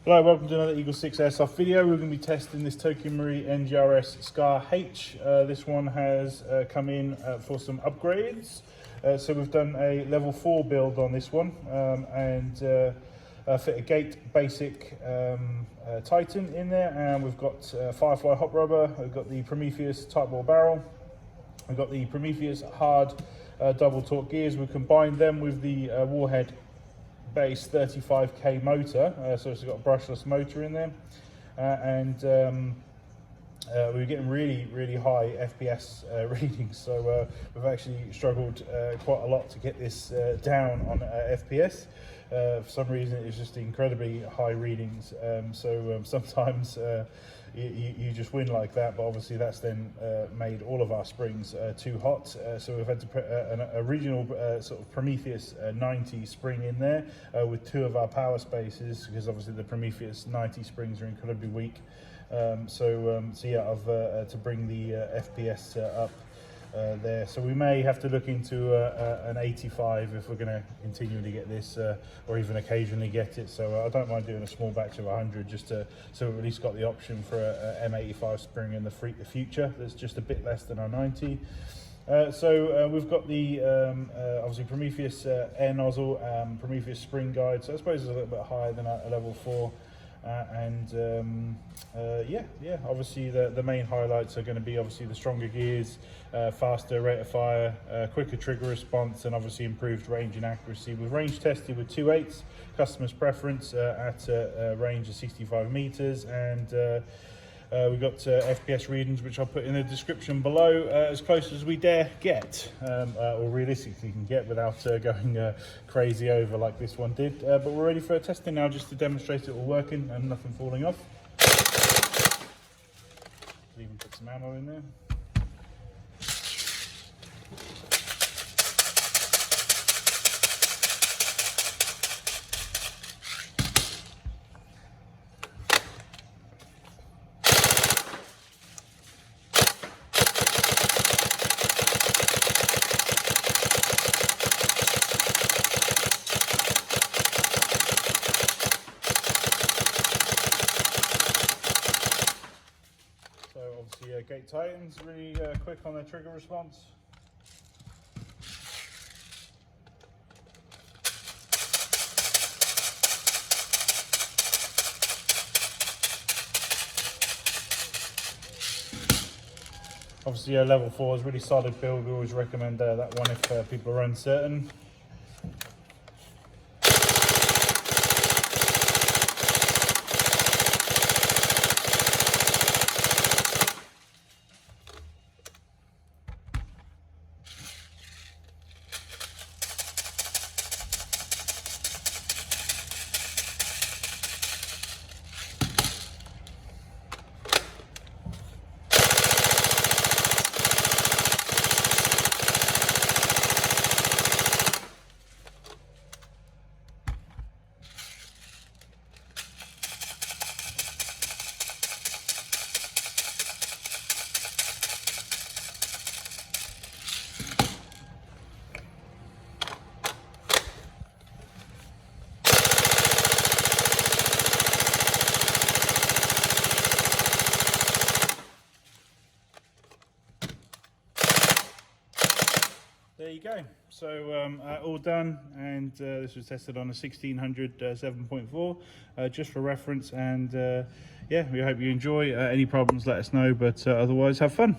Hello, welcome to another EagleSix Airsoft video. We're going to be testing this Tokyo Marine NGRS Scar H. This one has come in for some upgrades. So we've done a level 4 build on this one and fit a gate basic Titan in there, and we've got Firefly Hop Rubber, we've got the Prometheus Tightbore barrel, we've got the Prometheus hard double torque gears. We've combined them with the Warhead base 35k motor, so it's got a brushless motor in there, and we were getting really high FPS readings, so we've actually struggled quite a lot to get this down on FPS. For some reason it's just incredibly high readings, so sometimes you just win like that, but obviously that's then made all of our springs too hot, so we've had to put an original sort of Prometheus 90 spring in there with 2 of our power spaces, because obviously the Prometheus 90 springs are incredibly weak. So yeah, I've to bring the FPS up there, so we may have to look into an 85 if we're going to continually get this, or even occasionally get it. So I don't mind doing a small batch of 100 just to, so we've at least got the option for a M85 spring in the future that's just a bit less than our 90. So we've got the obviously Prometheus Air Nozzle, Prometheus spring guide, so I suppose it's a little bit higher than a level 4. Yeah, obviously the main highlights are going to be obviously the stronger gears, faster rate of fire, quicker trigger response, and obviously improved range and accuracy. We've range tested with 2.8, customer's preference, at a range of 65 meters, and we've got FPS readings, which I'll put in the description below, as close as we dare get, or realistically can get, without going crazy over like this one did. But we're ready for testing now, just to demonstrate it all working and nothing falling off. Even put some ammo in there. Obviously gate Titans really quick on their trigger response. Obviously level 4 is really solid build. We always recommend that one if people are uncertain. There you go. So all done, and this was tested on a 1600 7.4, just for reference. And yeah, we hope you enjoy. Any problems, let us know, but otherwise have fun.